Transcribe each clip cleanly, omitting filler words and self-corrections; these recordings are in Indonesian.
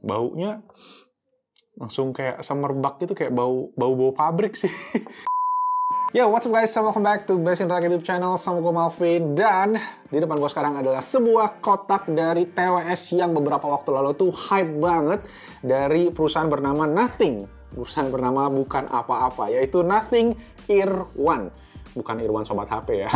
Baunya langsung kayak semerbak gitu, kayak bau pabrik sih. Yo, what's up guys? Welcome back to Best Internet YouTube channel. Sama gue Malvin. Dan di depan gue sekarang adalah sebuah kotak dari TWS yang beberapa waktu lalu tuh hype banget, dari perusahaan bernama Nothing. Perusahaan bernama bukan apa-apa, yaitu Nothing Ear One. Bukan Ear One sobat HP ya.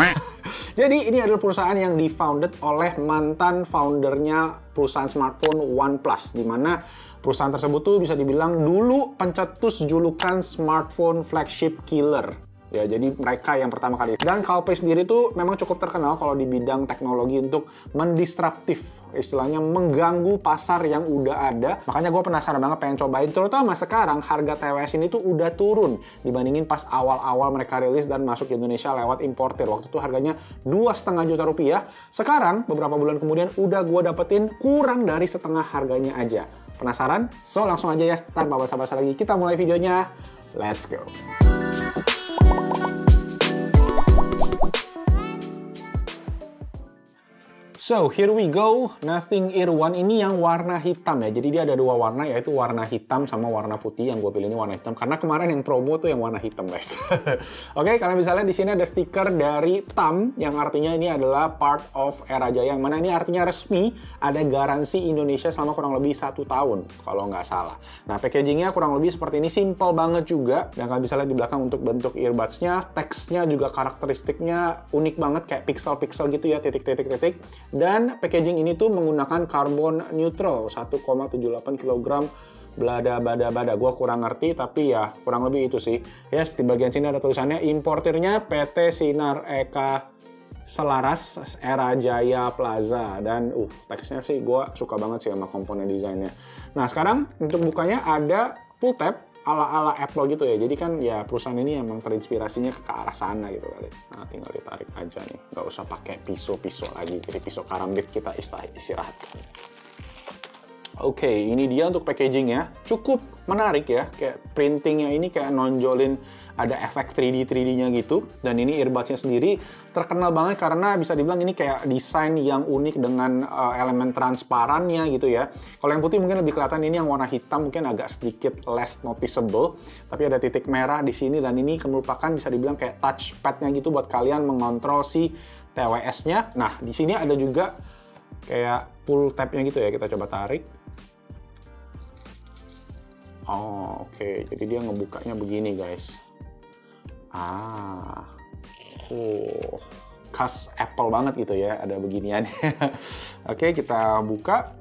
Jadi ini adalah perusahaan yang di-founded oleh mantan foundernya perusahaan smartphone OnePlus, di mana perusahaan tersebut tuh bisa dibilang dulu pencetus julukan smartphone flagship killer. Ya, jadi mereka yang pertama kali. Dan Calpay sendiri tuh memang cukup terkenal kalau di bidang teknologi untuk mendisruptif, istilahnya mengganggu pasar yang udah ada. Makanya gue penasaran banget pengen cobain, terutama sekarang harga TWS ini tuh udah turun dibandingin pas awal-awal mereka rilis dan masuk ke Indonesia lewat importir. Waktu itu harganya 2,5 juta rupiah. Sekarang beberapa bulan kemudian udah gue dapetin kurang dari setengah harganya aja. Penasaran? So langsung aja ya, tanpa basa-basi lagi kita mulai videonya. Let's go. So, here we go. Nothing Ear One ini yang warna hitam ya. Jadi dia ada dua warna, yaitu warna hitam sama warna putih. Yang gue pilih ini warna hitam karena kemarin yang promo tuh yang warna hitam, guys. Oke, kalian bisa lihat di sini ada stiker dari TAM yang artinya ini adalah part of Era Jaya, yang mana ini artinya resmi ada garansi Indonesia selama kurang lebih 1 tahun kalau nggak salah. Nah, packagingnya kurang lebih seperti ini, simple banget juga. Dan kalian bisa lihat di belakang untuk bentuk earbuds-nya, teksnya juga karakteristiknya unik banget kayak pixel-pixel gitu ya, titik-titik-titik. Dan packaging ini tuh menggunakan carbon neutral 1,78 kg bada. Gua kurang ngerti, tapi ya kurang lebih itu sih. Yes, di bagian sini ada tulisannya importirnya PT Sinar Eka Selaras Era Jaya Plaza. Dan teksnya sih gua suka banget sih sama komponen desainnya. Nah, sekarang untuk bukanya ada pull tab ala-ala Apple gitu ya. Jadi kan ya perusahaan ini emang terinspirasinya ke arah sana gitu kali. Nah, tinggal ditarik aja nih. Nggak usah pakai pisau-pisau lagi. Jadi pisau karambit kita istirahat. Oke, ini dia untuk packagingnya. Cukup menarik ya. Kayak printingnya ini kayak nonjolin ada efek 3D-nya gitu. Dan ini earbudsnya sendiri terkenal banget karena bisa dibilang ini kayak desain yang unik dengan elemen transparannya gitu ya. Kalau yang putih mungkin lebih kelihatan, ini yang warna hitam mungkin agak sedikit less noticeable. Tapi ada titik merah di sini dan ini merupakan bisa dibilang kayak touchpad-nya gitu buat kalian mengontrol si TWS-nya. Nah, di sini ada juga kayak pull tab-nya gitu ya. Kita coba tarik. Oh, oke. Jadi dia ngebukanya begini, guys. Khas Apple banget gitu ya, ada beginian. Oke, kita buka.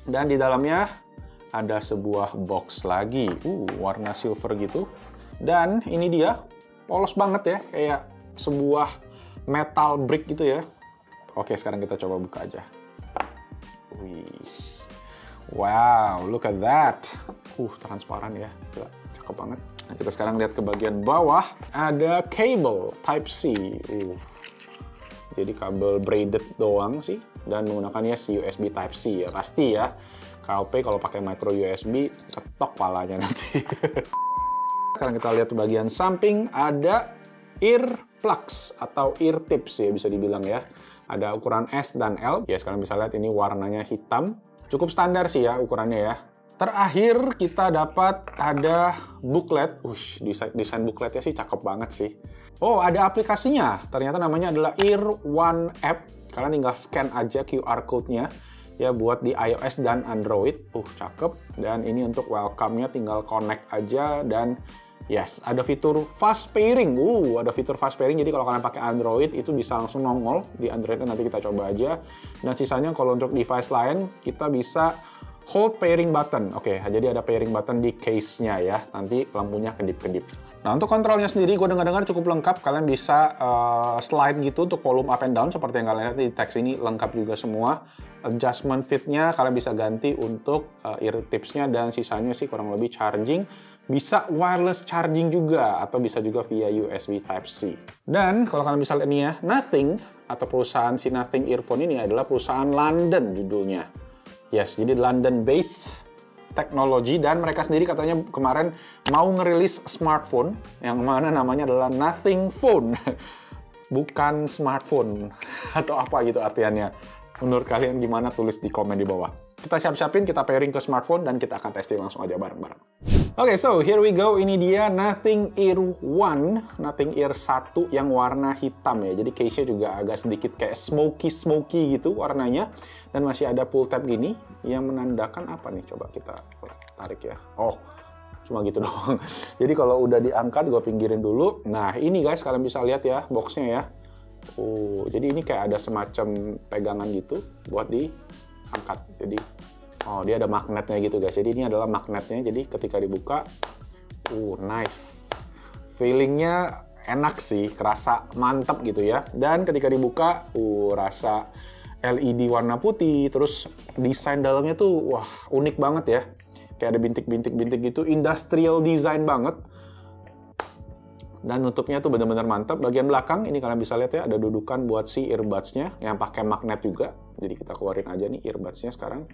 Dan di dalamnya ada sebuah box lagi. Warna silver gitu. Dan ini dia, polos banget ya, kayak sebuah metal brick gitu ya. Oke, sekarang kita coba buka aja. Wow, look at that. Transparan ya, cakep banget. Nah, kita sekarang lihat ke bagian bawah, ada kabel Type-C. Jadi kabel braided doang sih, dan menggunakannya si USB Type-C ya, pasti ya. Calpay kalau pakai micro USB, ketok palanya nanti. Sekarang kita lihat ke bagian samping, ada ear plugs atau ear tips ya, bisa dibilang ya. Ada ukuran S dan L. Ya, sekarang bisa lihat ini warnanya hitam. Cukup standar sih ya ukurannya ya. Terakhir kita dapat ada booklet. Desain bookletnya sih cakep banget sih. Oh, ada aplikasinya. Ternyata namanya adalah Ear One App. Kalian tinggal scan aja QR code-nya ya buat di iOS dan Android. Cakep. Dan ini untuk welcome-nya tinggal connect aja dan yes, ada fitur fast pairing. Ada fitur fast pairing. Jadi kalau kalian pakai Android itu bisa langsung nongol di Android. Nanti kita coba aja. Dan sisanya kalau untuk device lain kita bisa hold pairing button. Oke, jadi ada pairing button di case-nya ya. Nanti lampunya kedip-kedip. Nah, untuk kontrolnya sendiri gue dengar-dengar cukup lengkap. Kalian bisa slide gitu untuk volume up and down seperti yang kalian lihat di teks ini, lengkap juga semua. Adjustment fit-nya kalian bisa ganti untuk ear tips-nya, dan sisanya sih kurang lebih charging. Bisa wireless charging juga, atau bisa juga via USB Type-C. Dan kalau kalian bisa lihat nih ya, Nothing atau perusahaan si Nothing Earphone ini adalah perusahaan London judulnya. Yes, jadi London-based technology, dan mereka sendiri katanya kemarin mau ngerilis smartphone yang mana namanya adalah Nothing Phone. Bukan smartphone atau apa gitu artiannya. Menurut kalian gimana? Tulis di komen di bawah. Kita siap-siapin, kita pairing ke smartphone, dan kita akan testing langsung aja bareng-bareng. Oke, so here we go. Ini dia Nothing Ear 1, Nothing Ear 1 yang warna hitam ya. Jadi case-nya juga agak sedikit kayak smoky gitu warnanya. Dan masih ada pull tab gini yang menandakan apa nih? Coba kita tarik ya. Oh, cuma gitu doang. Jadi kalau udah diangkat, gue pinggirin dulu. Nah, ini guys, kalian bisa lihat ya boxnya ya. Oh, jadi ini kayak ada semacam pegangan gitu buat diangkat. Jadi, oh dia ada magnetnya gitu guys. Jadi ini adalah magnetnya. Jadi ketika dibuka, nice. Feelingnya enak sih, kerasa mantap gitu ya. Dan ketika dibuka, rasa LED warna putih. Terus desain dalamnya tuh, wah unik banget ya. Kayak ada bintik-bintik gitu, industrial design banget. Dan nutupnya tuh bener-bener mantap. Bagian belakang, ini kalian bisa lihat ya, ada dudukan buat si earbuds-nya yang pakai magnet juga. Jadi kita keluarin aja nih earbuds-nya sekarang.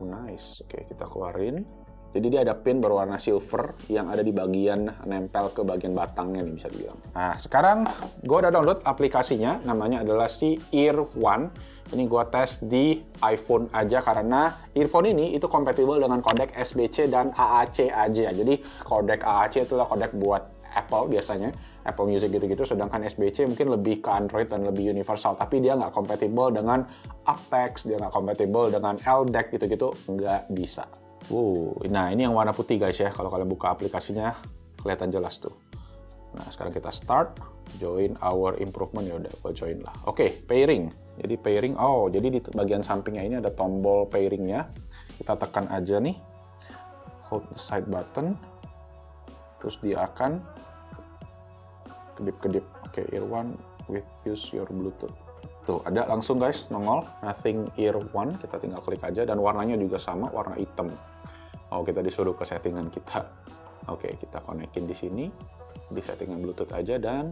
Nice. Oke, kita keluarin. Jadi dia ada pin berwarna silver yang ada di bagian nempel ke bagian batangnya nih bisa dibilang. Nah, sekarang gue udah download aplikasinya, namanya adalah si Ear One. Ini gue tes di iPhone aja karena earphone ini itu kompatibel dengan kodek SBC dan AAC aja. Jadi kodek AAC itulah kodek buat Apple biasanya, Apple Music gitu-gitu, sedangkan SBC mungkin lebih ke Android dan lebih universal, tapi dia nggak kompatibel dengan aptX, dia nggak kompatibel dengan LDAC gitu-gitu, nggak bisa. Nah ini yang warna putih guys ya, kalau kalian buka aplikasinya kelihatan jelas tuh. Nah sekarang kita start, join our improvement, ya udah gue join lah. Oke, pairing. Jadi pairing, jadi di bagian sampingnya ini ada tombol pairingnya. Kita tekan aja nih, hold the side button. Terus dia akan kedip-kedip. Oke, Ear One with use your Bluetooth. Tuh, ada langsung guys, nongol Nothing Ear One. Kita tinggal klik aja dan warnanya juga sama, warna hitam. Kita disuruh ke settingan kita. Oke, kita konekin di sini. Di settingan Bluetooth aja dan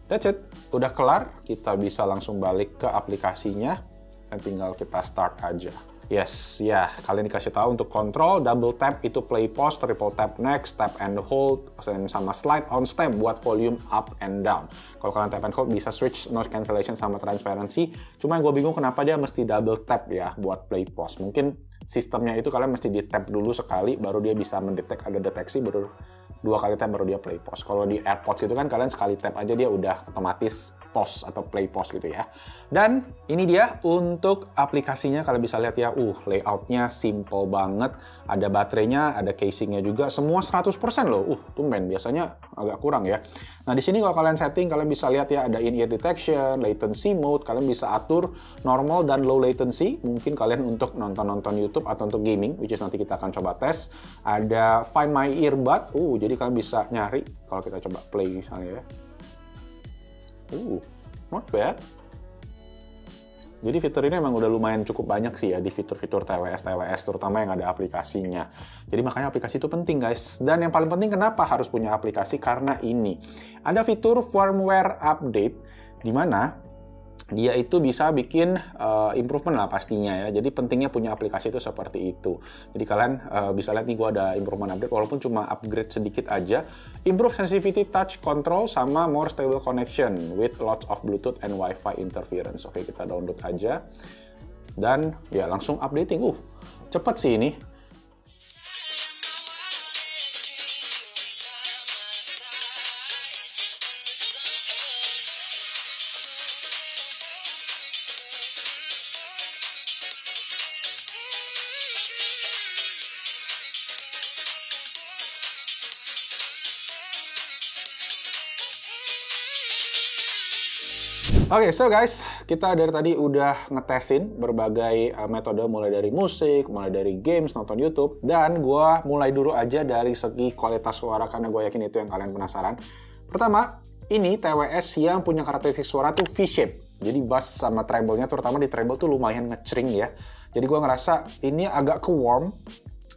that's it. Udah kelar, kita bisa langsung balik ke aplikasinya dan tinggal kita start aja. Yes, ya, kalian dikasih tahu untuk kontrol, double tap itu play pause, triple tap next, tap and hold, sama slide on stem buat volume up and down. Kalau kalian tap and hold bisa switch noise cancellation sama transparency. Cuma yang gue bingung kenapa dia mesti double tap ya buat play pause. Mungkin sistemnya itu kalian mesti di tap dulu sekali, baru dia bisa mendetek, ada deteksi, baru 2 kali tap baru dia play pause. Kalau di AirPods gitu kan kalian sekali tap aja dia udah otomatis pause atau play pause gitu ya. Dan ini dia untuk aplikasinya, kalian bisa lihat ya, layoutnya simple banget. Ada baterainya, ada casingnya juga, semua 100% loh. Tumben, biasanya agak kurang ya. Nah di sini kalau kalian setting, kalian bisa lihat ya ada in-ear detection, latency mode, kalian bisa atur normal dan low latency. Mungkin kalian untuk nonton YouTube atau untuk gaming, which is nanti kita akan coba tes. Ada Find My Earbud, jadi kalian bisa nyari. Kalau kita coba play misalnya ya. Not bad. Jadi fitur ini emang udah lumayan cukup banyak sih ya di fitur-fitur TWS, terutama yang ada aplikasinya. Jadi makanya aplikasi itu penting guys. Dan yang paling penting kenapa harus punya aplikasi? Karena ini. Ada fitur firmware update, di mana dia itu bisa bikin improvement lah pastinya ya. Jadi pentingnya punya aplikasi itu seperti itu. Jadi kalian bisa lihat nih gue ada improvement update walaupun cuma upgrade sedikit aja. Improve sensitivity touch control sama more stable connection with lots of Bluetooth and Wi-Fi interference. Oke, kita download aja. Dan ya langsung updating. Cepet sih ini. Oke, so guys, kita dari tadi udah ngetesin berbagai metode, mulai dari musik, mulai dari games, nonton YouTube, dan gue mulai dulu aja dari segi kualitas suara karena gue yakin itu yang kalian penasaran. Pertama, ini TWS yang punya karakteristik suara tuh V-shape. Jadi bass sama treble-nya, terutama di treble tuh lumayan ngecering ya. Jadi gue ngerasa ini agak ke-warm,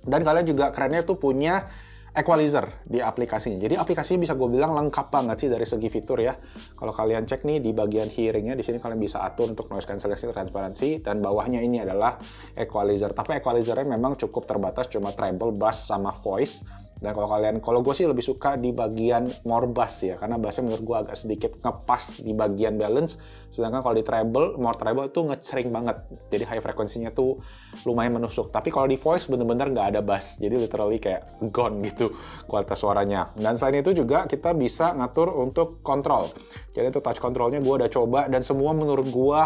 dan kalian juga kerennya tuh punya equalizer di aplikasinya. Jadi aplikasinya bisa gue bilang lengkap banget sih dari segi fitur ya. Kalau kalian cek nih di bagian hearingnya, di sini kalian bisa atur untuk noise cancellation, transparansi, dan bawahnya ini adalah equalizer. Tapi equalizernya memang cukup terbatas, cuma treble, bass, sama voice. Dan kalau gue sih lebih suka di bagian more bass ya, karena bassnya menurut gue agak sedikit ngepas di bagian balance. Sedangkan kalau di treble, more treble tuh ngecering banget. Jadi high frekuensinya tuh lumayan menusuk. Tapi kalau di voice bener-bener nggak ada bass. Jadi literally kayak gone gitu kualitas suaranya. Dan selain itu juga kita bisa ngatur untuk kontrol. Jadi itu touch controlnya gue udah coba dan semua menurut gue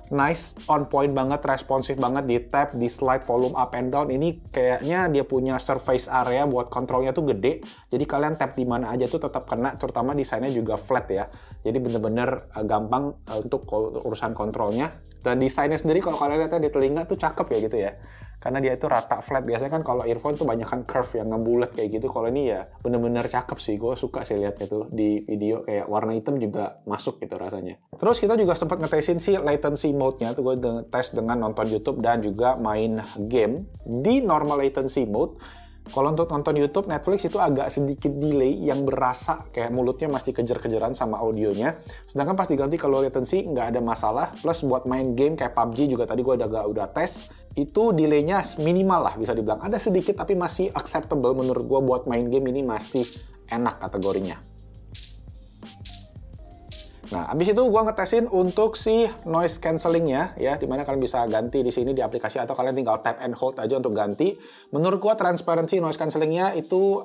nice, on point banget, responsif banget, di tap, di slide volume up and down. Ini kayaknya dia punya surface area buat kontrolnya tuh gede. Jadi kalian tap di mana aja tuh tetap kena, terutama desainnya juga flat ya. Jadi bener-bener gampang untuk urusan kontrolnya. Dan desainnya sendiri kalau kalian lihat di telinga tuh cakep ya gitu ya. Karena dia itu rata flat. Biasanya kan kalau earphone tuh banyak kan curve yang ngebulet kayak gitu. Kalau ini ya bener-bener cakep sih. Gue suka sih lihatnya tuh di video, kayak warna hitam juga masuk gitu rasanya. Terus kita juga sempat ngetesin sih latency mode-nya. Tuh gue tes dengan nonton YouTube dan juga main game di normal latency mode. Kalau untuk nonton YouTube, Netflix itu agak sedikit delay yang berasa kayak mulutnya masih kejar-kejaran sama audionya. Sedangkan pas diganti kalau latency nggak ada masalah. Plus buat main game kayak PUBG juga tadi gue udah tes, itu delaynya minimal lah bisa dibilang. Ada sedikit tapi masih acceptable menurut gue buat main game ini masih enak kategorinya. Nah, abis itu gue ngetesin untuk si noise cancellingnya ya, dimana kalian bisa ganti di sini di aplikasi atau kalian tinggal tap and hold aja untuk ganti. Menurut gue transparency noise cancellingnya itu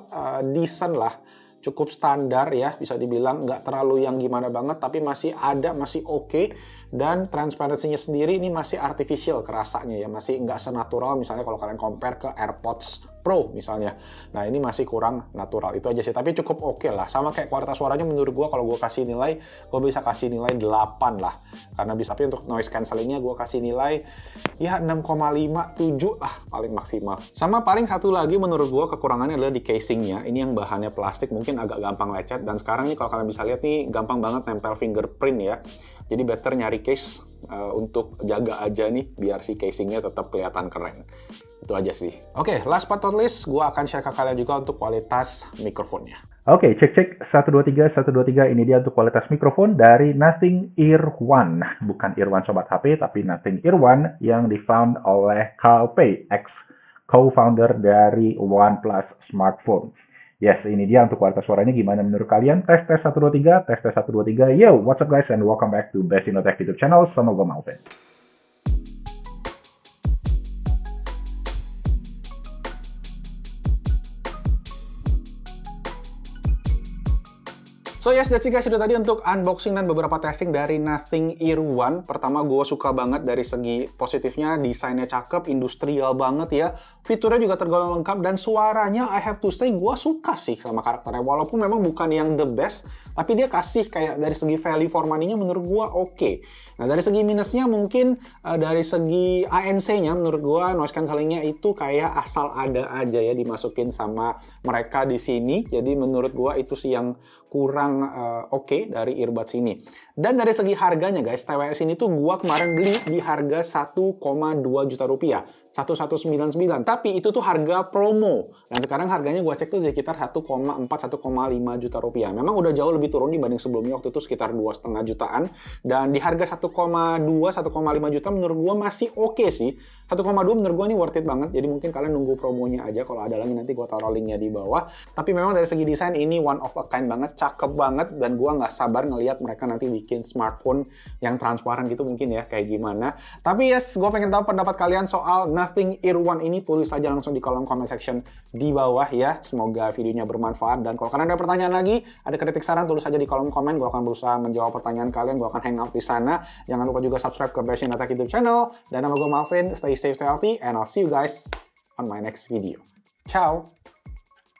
decent lah, cukup standar ya, bisa dibilang nggak terlalu yang gimana banget, tapi masih ada, masih oke. Dan transparansinya sendiri ini masih artificial kerasanya ya, masih nggak senatural misalnya kalau kalian compare ke AirPods Pro misalnya. Nah ini masih kurang natural, itu aja sih, tapi cukup oke lah. Sama kayak kualitas suaranya menurut gue kalau gue kasih nilai, gue bisa kasih nilai 8 lah. Karena bisa, tapi untuk noise cancellingnya gue kasih nilai ya 6,5, 7 lah paling maksimal. Sama paling satu lagi menurut gue kekurangannya adalah di casingnya. Ini yang bahannya plastik mungkin agak gampang lecet, dan sekarang nih kalau kalian bisa lihat nih gampang banget nempel fingerprint ya. Jadi better nyari case untuk jaga aja nih biar si casingnya tetap kelihatan keren. Itu aja sih. Oke, last but not least, gue akan share ke kalian juga untuk kualitas mikrofonnya. Oke, cek 123 ini dia untuk kualitas mikrofon dari Nothing Ear One. Bukan Ear One Sobat HP, tapi Nothing Ear One yang di-found oleh Carl Pei, ex-co-founder dari OnePlus Smartphone. Yes, ini dia untuk kualitas suaranya. Gimana menurut kalian? Tes 123, tes 123. Yo, what's up guys, and welcome back to Best Inno Tech YouTube channel sama gue Malvin. So yes, that's it guys, itu tadi untuk unboxing dan beberapa testing dari Nothing Ear One. Pertama, gue suka banget dari segi positifnya, desainnya cakep, industrial banget ya. Fiturnya juga tergolong lengkap, dan suaranya I have to say, gue suka sih sama karakternya. Walaupun memang bukan yang the best, tapi dia kasih kayak dari segi value for money-nya menurut gue oke. Nah, dari segi minusnya mungkin dari segi ANC-nya menurut gue noise cancellingnya itu kayak asal ada aja ya dimasukin sama mereka di sini. Jadi menurut gue itu sih yang kurang oke dari earbuds ini. Dan dari segi harganya guys, TWS ini tuh gua kemarin beli di harga 1,2 juta rupiah, 1199. Tapi itu tuh harga promo. Dan sekarang harganya gua cek tuh sekitar 1,4-1,5 juta rupiah. Memang udah jauh lebih turun dibanding sebelumnya, waktu itu sekitar 2,5 jutaan. Dan di harga 1,2-1,5 juta menurut gua masih oke sih. 1,2 menurut gua ini worth it banget. Jadi mungkin kalian nunggu promonya aja, kalau ada lagi nanti gua taruh linknya di bawah. Tapi memang dari segi desain ini one of a kind banget, cakep banget, dan gua nggak sabar ngelihat mereka nanti bikin smartphone yang transparan gitu mungkin ya kayak gimana. Tapi yes, gua pengen tahu pendapat kalian soal Nothing Ear One ini. Tulis aja langsung di kolom comment section di bawah ya. Semoga videonya bermanfaat, dan kalau kalian ada pertanyaan lagi, ada kritik saran, tulis aja di kolom komen. Gua akan berusaha menjawab pertanyaan kalian. Gua akan hangout di sana. Jangan lupa juga subscribe ke Best Inno Tech YouTube channel. Dan nama gua Malvin. Stay safe, stay healthy, and I'll see you guys on my next video. Ciao.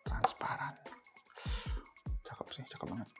Transparan. Cakep sih, cakep banget.